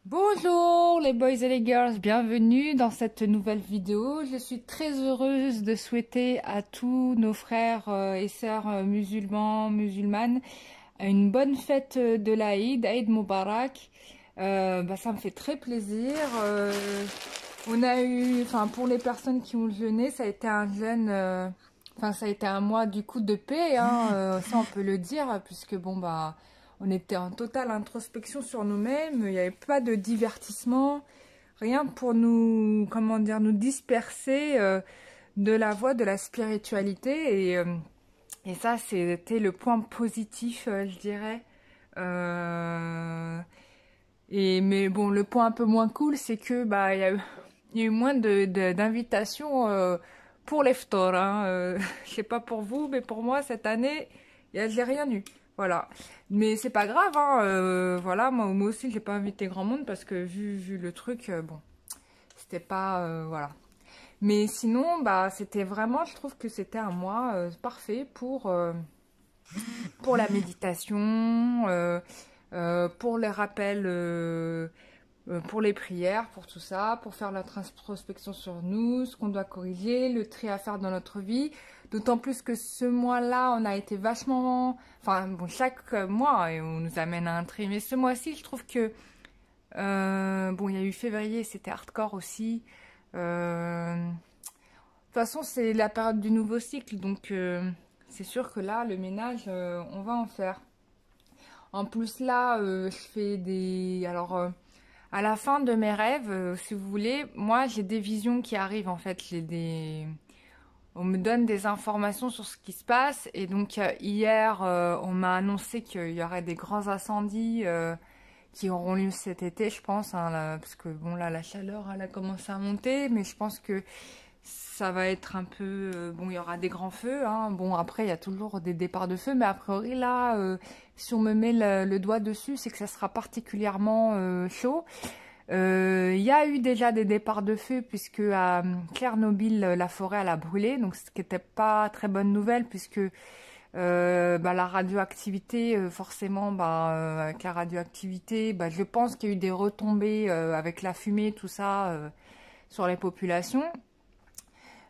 Bonjour les boys et les girls, bienvenue dans cette nouvelle vidéo. Je suis très heureuse de souhaiter à tous nos frères et sœurs musulmans, musulmanes, une bonne fête de l'Aïd, Aïd Moubarak. Ça me fait très plaisir. On a eu, pour les personnes qui ont jeûné, ça a été un jeûne, ça a été un mois du coup de paix, hein, ça on peut le dire, puisque on était en totale introspection sur nous-mêmes, il n'y avait pas de divertissement, rien pour nous, comment dire, nous disperser de la voie de la spiritualité. Et ça, c'était le point positif, je dirais. Mais bon, le point un peu moins cool, c'est que il y a eu moins d'invitations pour l'Eftor. Hein. Je sais pas pour vous, mais pour moi, cette année, j'ai rien eu. Voilà. Mais c'est pas grave, hein. Voilà, moi aussi, j'ai pas invité grand monde parce que vu le truc, bon, c'était pas, voilà. Mais sinon, c'était vraiment, je trouve que c'était un mois parfait pour la méditation, pour les rappels, pour les prières, pour tout ça, pour faire notre introspection sur nous, ce qu'on doit corriger, le tri à faire dans notre vie. D'autant plus que ce mois-là, on a été vachement... Enfin, bon, chaque mois, on nous amène à un tri. Mais ce mois-ci, je trouve que... bon, il y a eu février, c'était hardcore aussi. De toute façon, c'est la période du nouveau cycle. Donc, c'est sûr que là, le ménage, on va en faire. En plus, là, je fais des... Alors... à la fin de mes rêves, si vous voulez, moi j'ai des visions qui arrivent en fait. On me donne des informations sur ce qui se passe. Et donc hier, on m'a annoncé qu'il y aurait des grands incendies qui auront lieu cet été, je pense. Hein, là, parce que bon là, la chaleur, elle a commencé à monter. Mais je pense que ça va être un peu... bon, il y aura des grands feux. Hein. Bon, après, il y a toujours des départs de feu. Mais a priori, là, si on me met le doigt dessus, c'est que ça sera particulièrement chaud. Il y a eu déjà des départs de feu puisque à Tchernobyl, la forêt elle a brûlé. Donc, ce qui n'était pas très bonne nouvelle puisque la radioactivité, forcément, avec la radioactivité, je pense qu'il y a eu des retombées avec la fumée, tout ça, sur les populations.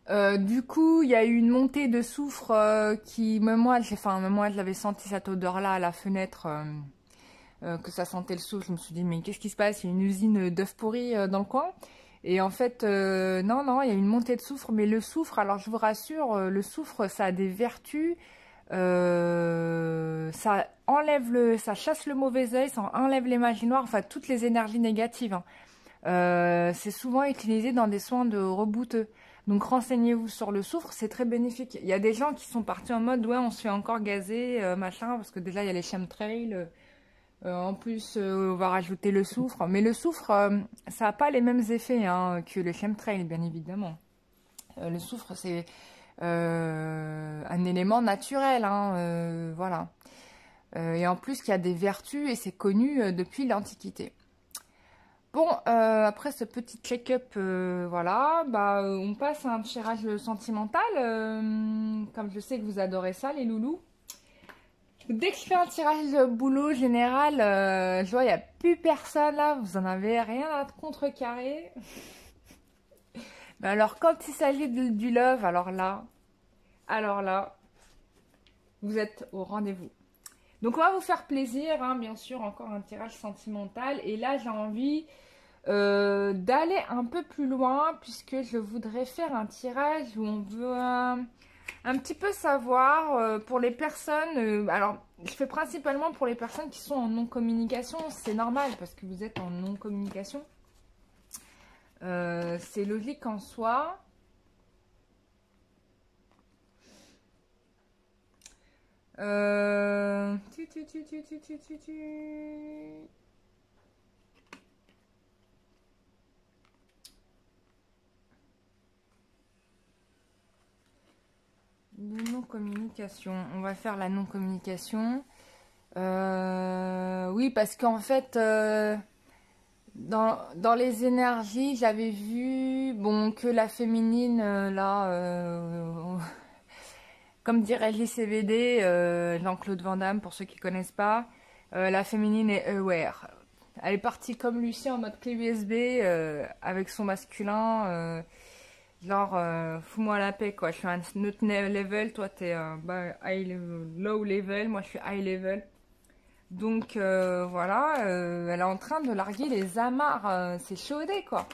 Du coup, il y a eu une montée de soufre qui, même moi, je l'avais senti cette odeur-là à la fenêtre, que ça sentait le soufre. Je me suis dit, mais qu'est-ce qui se passe? Il y a une usine d'œufs pourris dans le coin. Et en fait, non, il y a eu une montée de soufre. Mais le soufre, alors je vous rassure, le soufre, ça a des vertus. Ça chasse le mauvais œil, ça enlève les magies noires, enfin toutes les énergies négatives. Hein. C'est souvent utilisé dans des soins de rebouteux. Donc renseignez-vous sur le soufre, c'est très bénéfique. Il y a des gens qui sont partis en mode ouais on se fait encore gazer, machin, parce que déjà il y a les chemtrails, en plus on va rajouter le soufre. Mais le soufre, ça n'a pas les mêmes effets hein, que le chemtrail, bien évidemment. Le soufre c'est un élément naturel, hein, voilà. Et en plus il y a des vertus et c'est connu depuis l'Antiquité. Bon, après ce petit check-up, voilà, on passe à un tirage sentimental, comme je sais que vous adorez ça, les loulous. Dès que je fais un tirage boulot général, je vois, il n'y a plus personne là, vous en avez rien à contrecarrer. Mais alors, quand il s'agit du love, alors là, vous êtes au rendez-vous. Donc, on va vous faire plaisir, hein, bien sûr, encore un tirage sentimental. Et là, j'ai envie... d'aller un peu plus loin puisque je voudrais faire un tirage où on veut un petit peu savoir pour les personnes, alors je fais principalement pour les personnes qui sont en non-communication, c'est normal parce que vous êtes en non-communication, c'est logique en soi. Euh... Non-communication. On va faire la non-communication. Oui, parce qu'en fait, dans les énergies, j'avais vu bon, que la féminine, comme dirait JCVD, Jean-Claude Van Damme, pour ceux qui ne connaissent pas, la féminine est aware. Elle est partie comme Lucie en mode clé USB avec son masculin. Genre, fous-moi la paix, quoi. Je suis un autre level, toi, t'es low level, moi, je suis high level. Donc, voilà, elle est en train de larguer les amarres. C'est chaudé, quoi.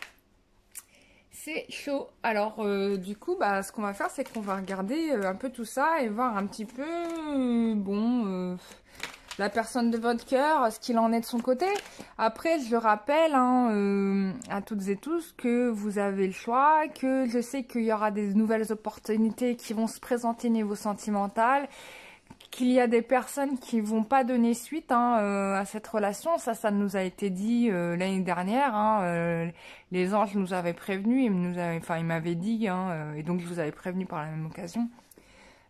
C'est chaud. Alors, du coup, bah, ce qu'on va faire, c'est qu'on va regarder un peu tout ça et voir un petit peu, la personne de votre cœur, ce qu'il en est de son côté. Après, je le rappelle à toutes et tous que vous avez le choix, que je sais qu'il y aura des nouvelles opportunités qui vont se présenter niveau sentimental, qu'il y a des personnes qui vont pas donner suite à cette relation. Ça nous a été dit l'année dernière. Les anges nous avaient prévenus, ils m'avaient dit, et donc je vous avais prévenu par la même occasion.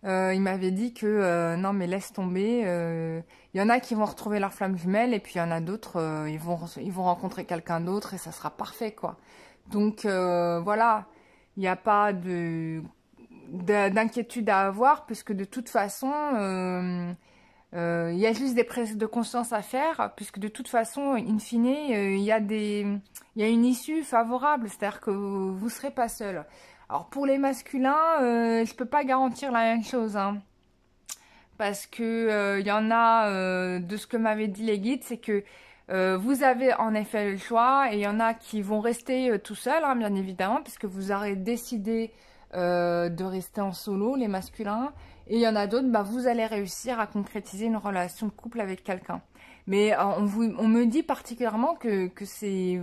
Il m'avait dit que non mais laisse tomber. Il y en a qui vont retrouver leur flamme jumelle et puis il y en a d'autres, ils vont rencontrer quelqu'un d'autre et ça sera parfait quoi. Donc voilà, il n'y a pas d'inquiétude à avoir puisque de toute façon il y a juste des prises de conscience à faire puisque de toute façon in fine il y a une issue favorable, c'est-à-dire que vous serez pas seul. Alors pour les masculins, je peux pas garantir la même chose, parce que il y en a de ce que m'avaient dit les guides, c'est que vous avez en effet le choix et il y en a qui vont rester tout seuls, bien évidemment, puisque vous aurez décidé de rester en solo, les masculins, et il y en a d'autres, bah, vous allez réussir à concrétiser une relation de couple avec quelqu'un. Mais on me dit particulièrement que c'est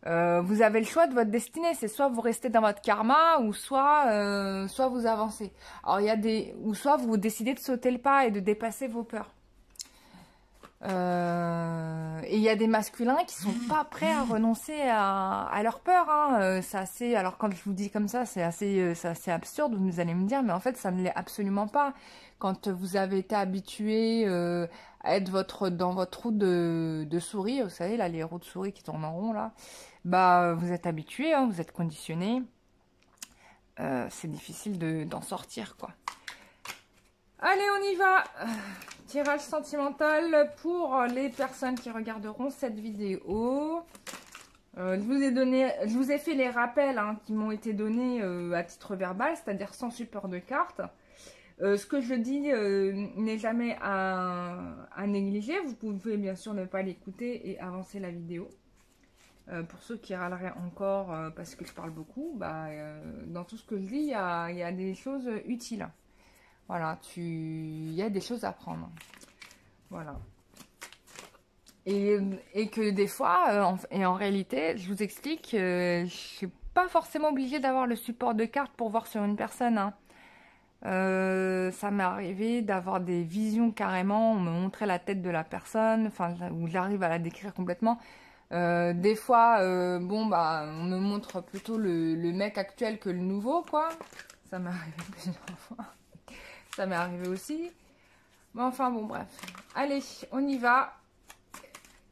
vous avez le choix de votre destinée, c'est soit vous restez dans votre karma ou soit vous avancez. Alors ou soit vous décidez de sauter le pas et de dépasser vos peurs. Et il y a des masculins qui sont pas prêts à renoncer à leurs peurs. Alors quand je vous dis comme ça, c'est assez absurde. Vous allez me dire, mais en fait ça ne l'est absolument pas. Quand vous avez été habitué à être dans votre roue de souris, vous savez là, les roues de souris qui tournent en rond là, bah vous êtes habitué, vous êtes conditionné. C'est difficile d'en sortir quoi. Allez, on y va. Tirage sentimental pour les personnes qui regarderont cette vidéo. Je vous ai fait les rappels qui m'ont été donnés à titre verbal, c'est-à-dire sans support de carte. Ce que je dis n'est jamais à négliger. Vous pouvez bien sûr ne pas l'écouter et avancer la vidéo. Pour ceux qui râleraient encore parce que je parle beaucoup, dans tout ce que je dis, il y a des choses utiles. Voilà, il y a des choses à prendre. Voilà. Et que des fois, en réalité, je vous explique, je suis pas forcément obligée d'avoir le support de carte pour voir sur une personne. Ça m'est arrivé d'avoir des visions carrément, on me montrait la tête de la personne, où j'arrive à la décrire complètement. Des fois, on me montre plutôt le mec actuel que le nouveau, quoi. Ça m'est arrivé plusieurs fois. Ça m'est arrivé aussi. Mais enfin, bon, bref. Allez, on y va.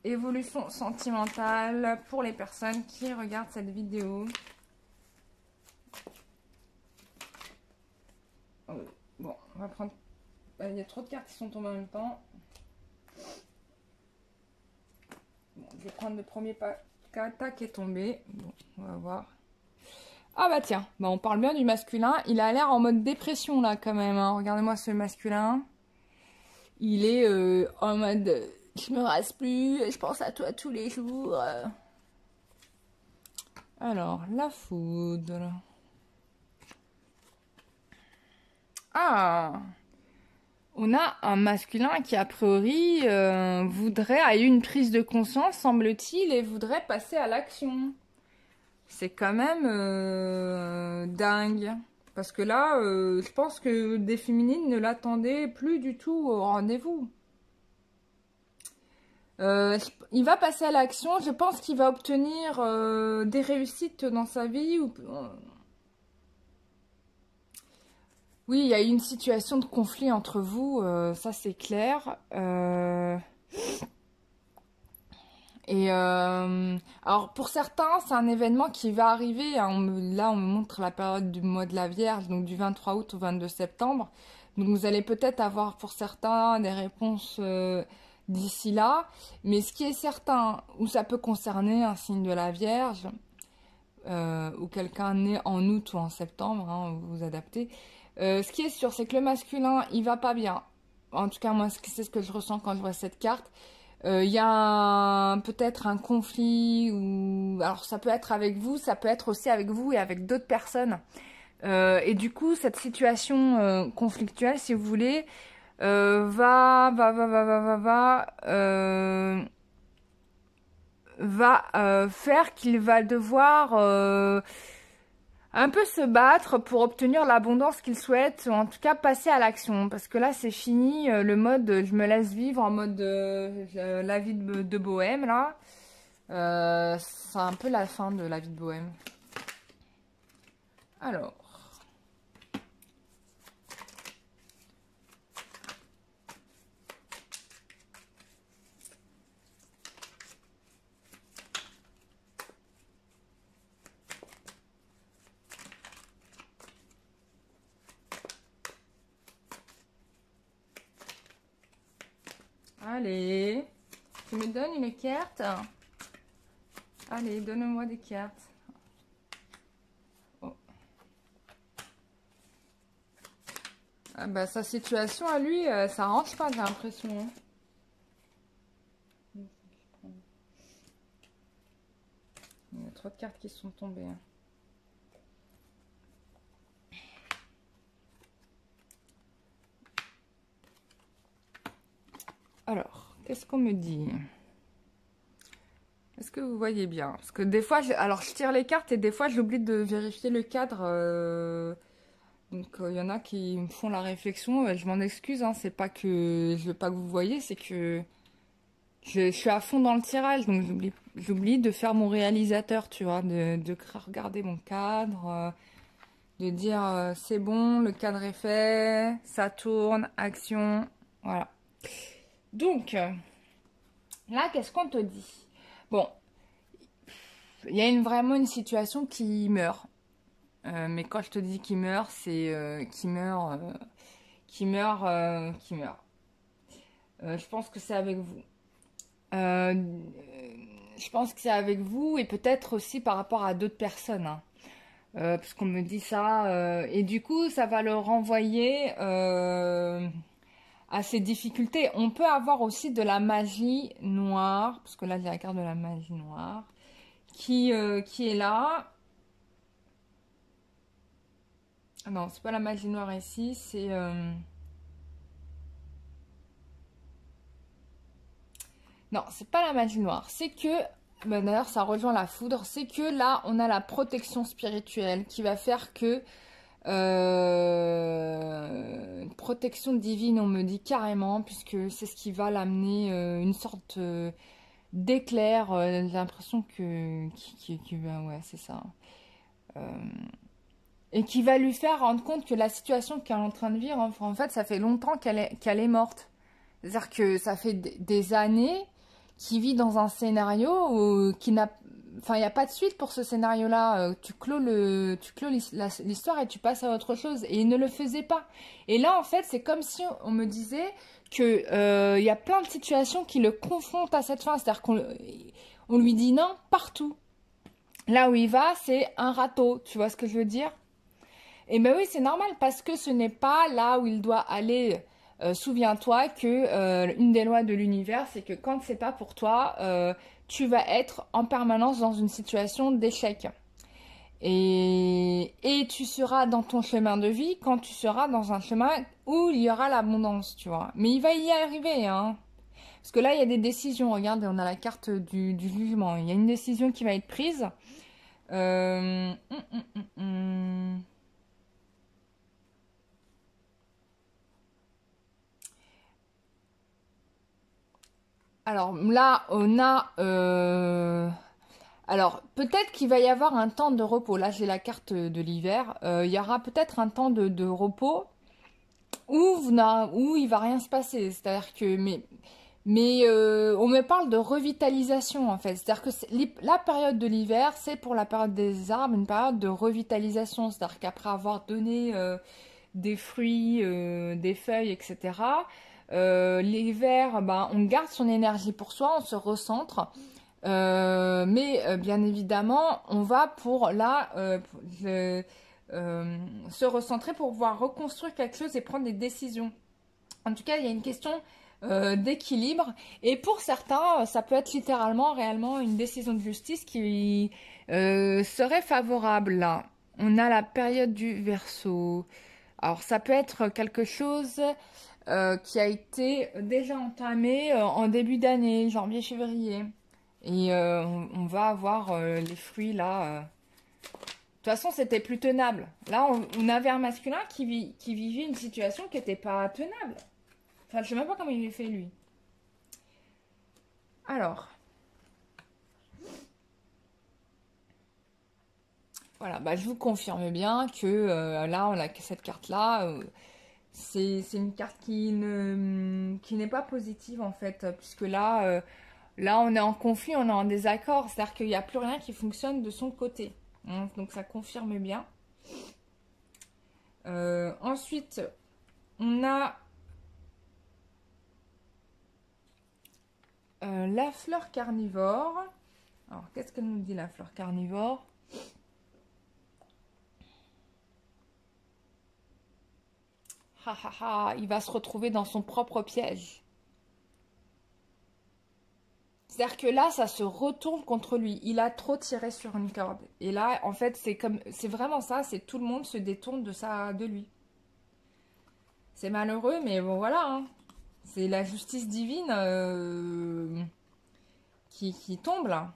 Évolution sentimentale pour les personnes qui regardent cette vidéo. Bon, on va prendre... Il y a trop de cartes qui sont tombées en même temps. Bon, je vais prendre le premier kata qui est tombé. Bon, on va voir. Ah bah tiens, on parle bien du masculin. Il a l'air en mode dépression là quand même. Regardez-moi ce masculin. Il est en mode je me rase plus, je pense à toi tous les jours. Alors, la foudre. Ah, on a un masculin qui a priori a eu une prise de conscience, semble-t-il, et voudrait passer à l'action. C'est quand même dingue. Parce que là, je pense que des féminines ne l'attendaient plus du tout au rendez-vous. Il va passer à l'action. Je pense qu'il va obtenir des réussites dans sa vie. Oui, il y a eu une situation de conflit entre vous. Ça, c'est clair. Alors pour certains, c'est un événement qui va arriver. Là, on me montre la période du mois de la Vierge, donc du 23 août au 22 septembre. Donc vous allez peut-être avoir pour certains des réponses d'ici là. Mais ce qui est certain, où ça peut concerner un signe de la Vierge, ou quelqu'un né en août ou en septembre, hein, vous vous adaptez. Ce qui est sûr, c'est que le masculin, il va pas bien. En tout cas, moi, c'est ce que je ressens quand je vois cette carte. Il y a peut-être un conflit, ou alors ça peut être avec vous, ça peut être aussi avec vous et avec d'autres personnes. Et du coup, cette situation conflictuelle, si vous voulez, va faire qu'il va devoir un peu se battre pour obtenir l'abondance qu'il souhaite, ou en tout cas passer à l'action. Parce que là, c'est fini, le mode je me laisse vivre en mode la vie de bohème, là. C'est un peu la fin de la vie de bohème. Alors. Allez, tu me donnes une carte? Allez, donne-moi des cartes. Oh. Ah bah, sa situation à lui, ça arrange pas, j'ai l'impression. Hein. Il y a trop de cartes qui sont tombées. Hein. Alors, qu'est-ce qu'on me dit? Est-ce que vous voyez bien? Parce que des fois, alors je tire les cartes et des fois j'oublie de vérifier le cadre. Donc il y en a qui me font la réflexion. Je m'en excuse, hein, c'est pas que je veux pas que vous voyez, c'est que je suis à fond dans le tirage. Donc j'oublie de faire mon réalisateur, tu vois, de regarder mon cadre, de dire c'est bon, le cadre est fait, ça tourne, action, voilà. Donc, là, qu'est-ce qu'on te dit? Bon, il y a vraiment une situation qui meurt. Mais quand je te dis qu'il meurt, c'est qui meurt. Je pense que c'est avec vous. Je pense que c'est avec vous et peut-être aussi par rapport à d'autres personnes. Hein. Parce qu'on me dit ça. Et du coup, ça va le renvoyer à ces difficultés. On peut avoir aussi de la magie noire, parce que là, j'ai la carte de la magie noire, qui est là. Ah non, c'est pas la magie noire ici, c'est... Non, c'est pas la magie noire. C'est que, ben d'ailleurs, ça rejoint la foudre. C'est que là, on a la protection spirituelle qui va faire que... protection divine, on me dit carrément, puisque c'est ce qui va l'amener une sorte d'éclair. J'ai l'impression que... ouais, c'est ça. Et qui va lui faire rendre compte que la situation qu'elle est en train de vivre, en fait, ça fait longtemps qu'elle est morte. C'est-à-dire que ça fait des années qu'il vit dans un scénario qui n'a... Enfin, il n'y a pas de suite pour ce scénario-là. Tu clôt l'histoire et tu passes à autre chose. Et il ne le faisait pas. Et là, en fait, c'est comme si on me disait que y a plein de situations qui le confrontent à cette fin. C'est-à-dire qu'on lui dit non partout. Là où il va, c'est un râteau. Tu vois ce que je veux dire? Et ben oui, c'est normal parce que ce n'est pas là où il doit aller. Souviens-toi que une des lois de l'univers, c'est que quand c'est pas pour toi, tu vas être en permanence dans une situation d'échec. Et tu seras dans ton chemin de vie quand tu seras dans un chemin où il y aura l'abondance, tu vois. Mais il va y arriver, hein. Parce que là, il y a des décisions. Regarde, on a la carte du jugement. Il y a une décision qui va être prise. Alors là, on a... Alors, peut-être qu'il va y avoir un temps de repos. Là, j'ai la carte de l'hiver. Il y aura peut-être un temps de repos où il va rien se passer. C'est-à-dire que... Mais on me parle de revitalisation, en fait. C'est-à-dire que la période de l'hiver, c'est pour la période des arbres, une période de revitalisation. C'est-à-dire qu'après avoir donné des fruits, des feuilles, etc., Les verts, ben, on garde son énergie pour soi, on se recentre. Mais bien évidemment, on va pour là se recentrer pour pouvoir reconstruire quelque chose et prendre des décisions. En tout cas, il y a une question d'équilibre. Et pour certains, ça peut être littéralement, réellement, une décision de justice qui serait favorable là. On a la période du Verseau. Alors, ça peut être quelque chose qui a été déjà entamé en début d'année, janvier-février. Et on va avoir les fruits là. De toute façon, c'était plus tenable. Là, on avait un masculin qui vivait une situation qui n'était pas tenable. Enfin, je sais même pas comment il est fait, lui. Alors. Voilà, bah, je vous confirme bien que là, on a cette carte-là. C'est une carte qui n'est pas positive, en fait. Puisque là, là, on est en conflit, on est en désaccord. C'est-à-dire qu'il n'y a plus rien qui fonctionne de son côté. Hein, donc, ça confirme bien. Ensuite, on a la fleur carnivore. Alors, qu'est-ce qu'elle nous dit, la fleur carnivore? Ha ha ha, il va se retrouver dans son propre piège. C'est-à-dire que là, ça se retourne contre lui. Il a trop tiré sur une corde. Et là, en fait, c'est vraiment ça. C'est tout le monde se détourne de lui. C'est malheureux, mais bon, voilà. Hein. C'est la justice divine qui tombe là.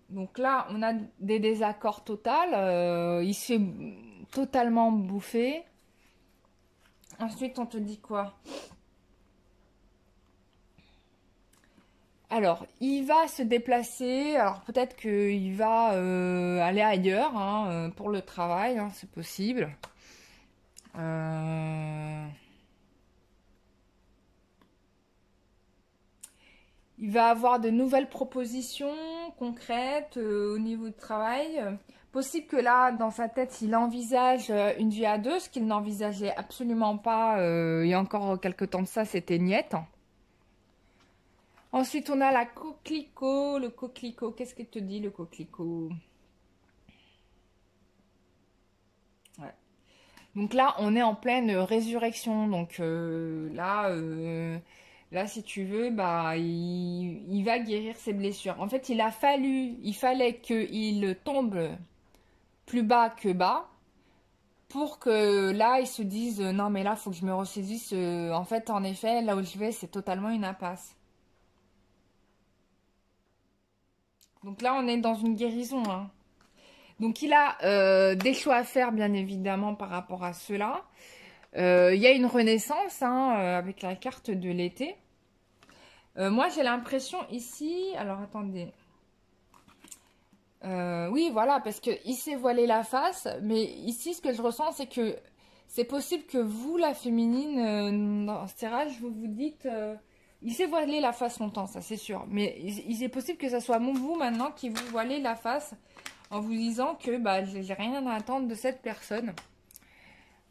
Donc là, on a des désaccords totaux. Il s'est totalement bouffé. Ensuite, on te dit quoi? Alors, il va se déplacer. Alors, peut-être qu'il va aller ailleurs hein, pour le travail. Hein, c'est possible. Il va avoir de nouvelles propositions concrètes au niveau du travail. Possible que là, dans sa tête, il envisage une vie à deux, ce qu'il n'envisageait absolument pas il y a encore quelques temps de ça, c'était niette. Ensuite, on a la coquelicot. Le coquelicot, qu'est-ce qu'il te dit, le coquelicot? Ouais. Donc là, on est en pleine résurrection. Donc là, si tu veux, bah, il va guérir ses blessures. En fait, il fallait qu'il tombe plus bas que bas pour que là, il se dise, non, mais là, il faut que je me ressaisisse. En fait, en effet, là où je vais, c'est totalement une impasse. Donc là, on est dans une guérison. Hein. Donc, il a des choix à faire, bien évidemment, par rapport à cela. Il y a une renaissance hein, avec la carte de l'été. Moi, j'ai l'impression ici... Alors, attendez. Oui, voilà, parce qu'il s'est voilé la face. Mais ici, ce que je ressens, c'est que c'est possible que vous, la féminine, dans ce tirage, vous vous dites... il s'est voilé la face longtemps, ça c'est sûr. Mais il est possible que ce soit vous, maintenant, qui vous voilez la face en vous disant que bah, j'ai rien à attendre de cette personne.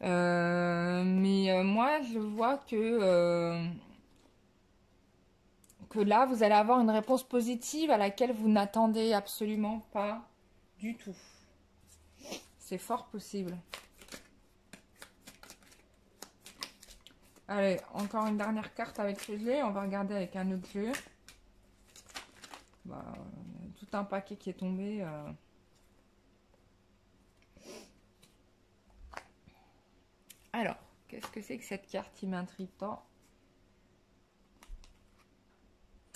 Mais moi, je vois que là, vous allez avoir une réponse positive à laquelle vous n'attendez absolument pas du tout. C'est fort possible. Allez, encore une dernière carte avec ce jeu. On va regarder avec un autre jeu. Bah, tout un paquet qui est tombé. Alors, qu'est-ce que c'est que cette carte qui m'intrigue tant?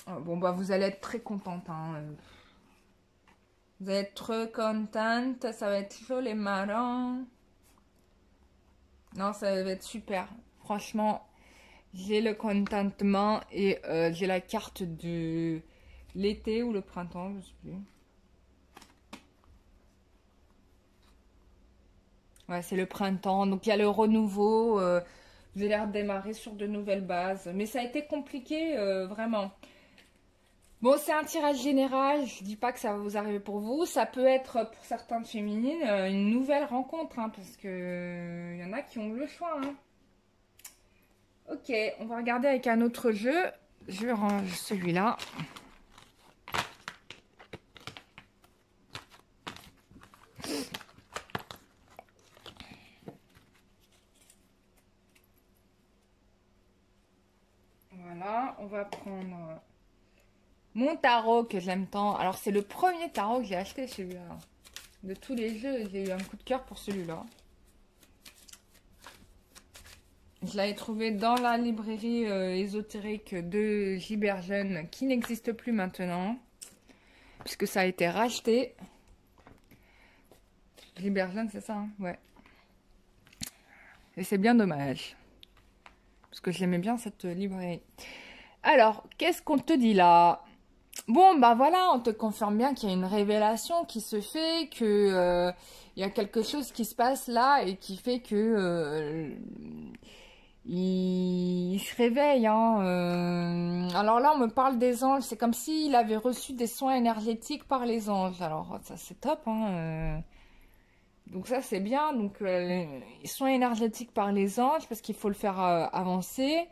Bon, bah, vous allez être très contente. Hein. Vous allez être trop contente. Ça va être chaud, les marrons. Non, ça va être super. Franchement, j'ai le contentement et j'ai la carte de l'été ou le printemps, je sais plus. Ouais, c'est le printemps. Donc, il y a le renouveau. Vous allez redémarrer sur de nouvelles bases. Mais ça a été compliqué, vraiment. Bon, c'est un tirage général. Je dis pas que ça va vous arriver pour vous. Ça peut être, pour certaines féminines, une nouvelle rencontre. Hein, parce que il y en a qui ont le choix. Hein. Ok, on va regarder avec un autre jeu. Je range celui-là. Voilà, on va prendre mon tarot que j'aime tant. Alors, c'est le premier tarot que j'ai acheté, celui-là. De tous les jeux, j'ai eu un coup de cœur pour celui-là. Je l'avais trouvé dans la librairie ésotérique de Giberjeune, qui n'existe plus maintenant, puisque ça a été racheté. Giberjeune, c'est ça, hein? Ouais. Et c'est bien dommage, parce que j'aimais bien cette librairie. Alors, qu'est-ce qu'on te dit là? Bon, bah voilà, on te confirme bien qu'il y a une révélation qui se fait, que il y a quelque chose qui se passe là et qui fait que il se réveille. Hein, alors là, on me parle des anges. C'est comme s'il avait reçu des soins énergétiques par les anges. Alors ça, c'est top. Hein, donc ça, c'est bien. Donc les soins énergétiques par les anges parce qu'il faut le faire avancer.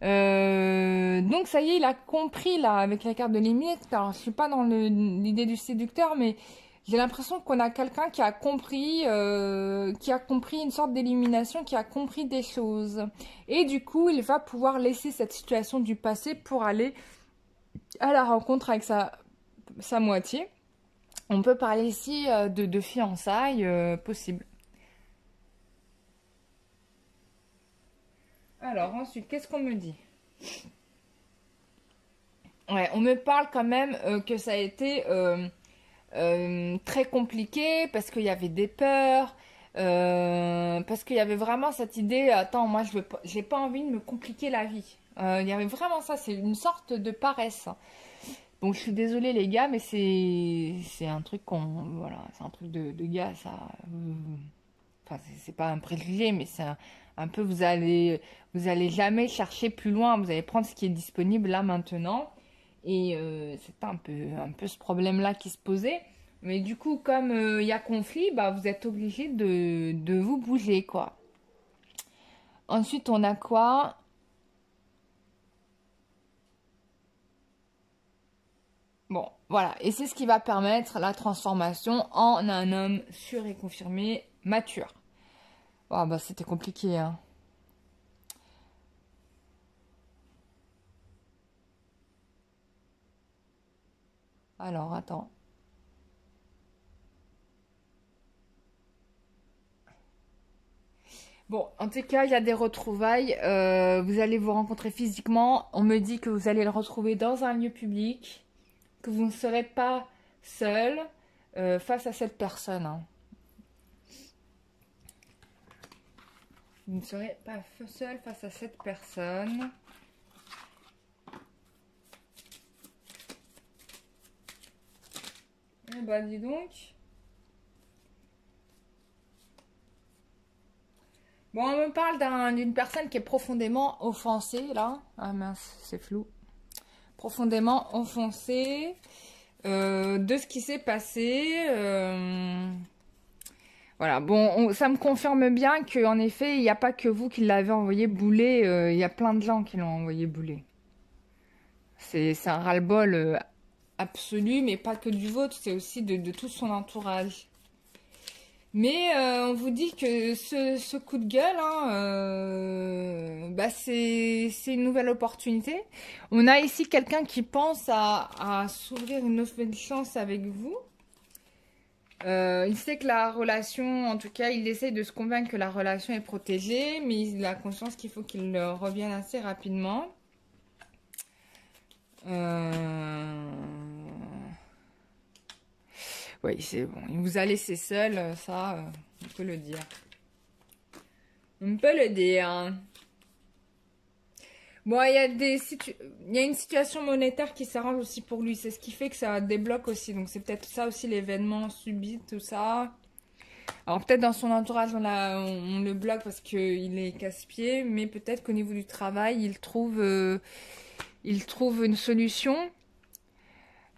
Donc ça y est, il a compris là avec la carte de limite. Alors je suis pas dans l'idée du séducteur, mais j'ai l'impression qu'on a quelqu'un qui a compris une sorte d'élimination, qui a compris des choses. Et du coup, il va pouvoir laisser cette situation du passé pour aller à la rencontre avec sa moitié. On peut parler ici de fiançailles possibles. Alors ensuite, qu'est-ce qu'on me dit? Ouais, on me parle quand même que ça a été très compliqué parce qu'il y avait des peurs, parce qu'il y avait vraiment cette idée, attends, moi je veux pas, j'ai pas envie de me compliquer la vie. Il y avait vraiment ça, c'est une sorte de paresse. Donc je suis désolée les gars, mais c'est un truc voilà, c'est un truc de gars ça. Enfin c'est pas un préjugé, mais c'est un peu vous allez jamais chercher plus loin, vous allez prendre ce qui est disponible là maintenant. Et c'était un peu ce problème-là qui se posait. Mais du coup, comme il y a conflit, bah, vous êtes obligé de vous bouger, quoi. Ensuite, on a quoi? Bon, voilà. Et c'est ce qui va permettre la transformation en un homme sûr et confirmé, mature. Ah bah, c'était compliqué, hein. Alors, attends. Bon, en tout cas, il y a des retrouvailles. Vous allez vous rencontrer physiquement. On me dit que vous allez le retrouver dans un lieu public, que vous ne serez pas seul face à cette personne. Hein. Vous ne serez pas seul face à cette personne. Eh ben, dis donc. Bon, on me parle d'une personne qui est profondément offensée, là. Ah mince, c'est flou. Profondément offensée de ce qui s'est passé. Voilà, bon, ça me confirme bien qu'en effet, il n'y a pas que vous qui l'avez envoyé bouler, il y a plein de gens qui l'ont envoyé bouler. C'est un ras-le-bol absolu, mais pas que du vôtre, c'est aussi de tout son entourage. Mais on vous dit que ce coup de gueule, hein, bah c'est une nouvelle opportunité. On a ici quelqu'un qui pense à s'ouvrir une nouvelle chance avec vous. Il sait que la relation, en tout cas, il essaie de se convaincre que la relation est protégée, mais il a conscience qu'il faut qu'il revienne assez rapidement. Oui, c'est bon. Il vous a laissé seul, ça, on peut le dire. On peut le dire. Bon, il y a une situation monétaire qui s'arrange aussi pour lui. C'est ce qui fait que ça débloque aussi. Donc, c'est peut-être ça aussi, l'événement subit, tout ça. Alors, peut-être dans son entourage, on le bloque parce qu'il est casse-pied. Mais peut-être qu'au niveau du travail, il trouve une solution.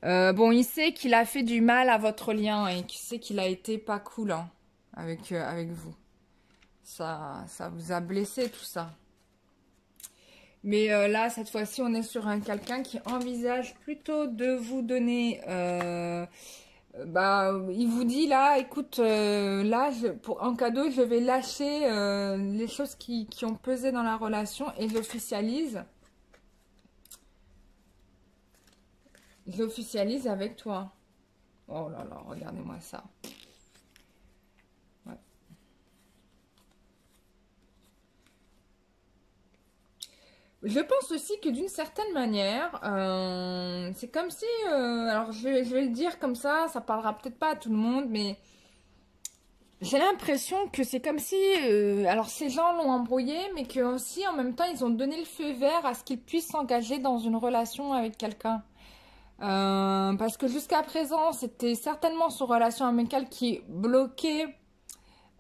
Bon, il sait qu'il a fait du mal à votre lien et qu'il sait qu'il a été pas cool hein, avec vous. Ça vous a blessé tout ça. Mais là, cette fois-ci, on est sur un quelqu'un qui envisage plutôt de vous donner... il vous dit là, écoute, là, en cadeau, je vais lâcher les choses qui ont pesé dans la relation et j'officialise. J'officialise avec toi. Oh là là, regardez-moi ça. Ouais. Je pense aussi que d'une certaine manière, c'est comme si, alors je vais le dire comme ça parlera peut-être pas à tout le monde, mais j'ai l'impression que c'est comme si, alors ces gens l'ont embrouillé, mais que aussi en même temps ils ont donné le feu vert à ce qu'ils puissent s'engager dans une relation avec quelqu'un. Parce que jusqu'à présent, c'était certainement son relation amicale qui bloquait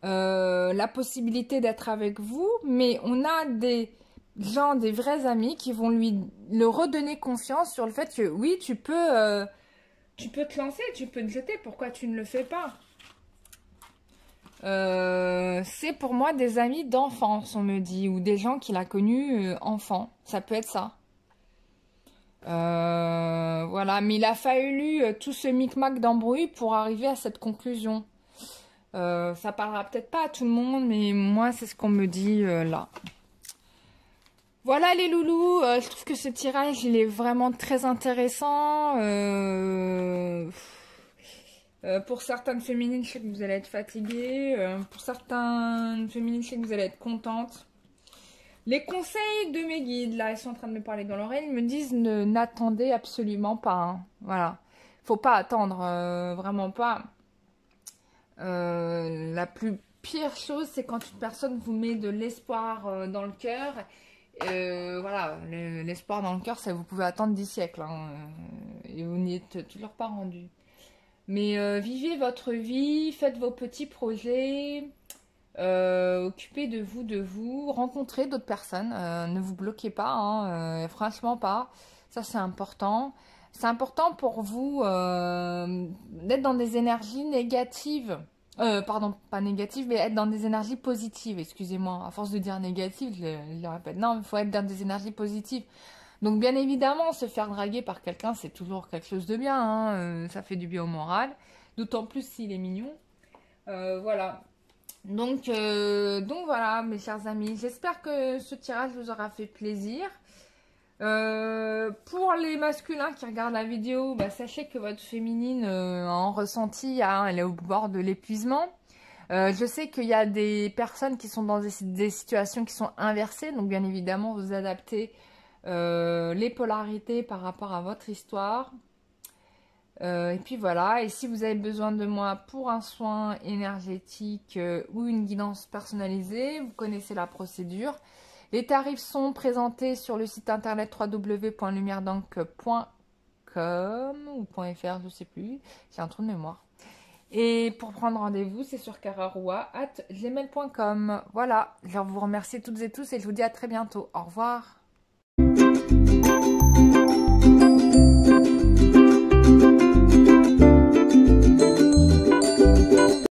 la possibilité d'être avec vous, mais on a des gens, des vrais amis qui vont lui le redonner confiance sur le fait que oui, tu peux te lancer, tu peux te jeter, pourquoi tu ne le fais pas? C'est pour moi des amis d'enfance, on me dit, ou des gens qu'il a connus enfant, ça peut être ça. Voilà, mais il a fallu tout ce micmac d'embrouille pour arriver à cette conclusion. Ça parlera peut-être pas à tout le monde, mais moi c'est ce qu'on me dit là. Voilà les loulous, je trouve que ce tirage il est vraiment très intéressant. Pour certaines féminines, je sais que vous allez être fatiguées. Pour certaines féminines, je sais que vous allez être contentes. Les conseils de mes guides, là, ils sont en train de me parler dans l'oreille, ils me disent n'attendez absolument pas. Hein. Voilà, faut pas attendre, vraiment pas. La plus pire chose, c'est quand une personne vous met de l'espoir dans le cœur. Voilà, l'espoir dans le cœur, ça vous pouvez attendre 10 siècles. Hein, et vous n'y êtes toujours pas rendu. Mais vivez votre vie, faites vos petits projets, occupez de vous, rencontrez d'autres personnes, ne vous bloquez pas, hein, franchement pas, ça c'est important. C'est important pour vous d'être dans des énergies négatives, pardon, pas négatives, mais être dans des énergies positives, excusez-moi, à force de dire négative, je le répète, non, il faut être dans des énergies positives. Donc bien évidemment, se faire draguer par quelqu'un, c'est toujours quelque chose de bien, hein, ça fait du bien au moral, d'autant plus s'il est mignon. Voilà. Donc voilà, mes chers amis, j'espère que ce tirage vous aura fait plaisir. Pour les masculins qui regardent la vidéo, sachez que votre féminine en ressenti, hein, elle est au bord de l'épuisement. Je sais qu'il y a des personnes qui sont dans des situations qui sont inversées, donc bien évidemment vous adaptez les polarités par rapport à votre histoire. Et puis voilà, et si vous avez besoin de moi pour un soin énergétique ou une guidance personnalisée, vous connaissez la procédure. Les tarifs sont présentés sur le site internet www.lumieredank.com ou .fr, je sais plus, j'ai un trou de mémoire. Et pour prendre rendez-vous, c'est sur kararoua@gmail.com. Voilà, je vous remercie toutes et tous et je vous dis à très bientôt. Au revoir.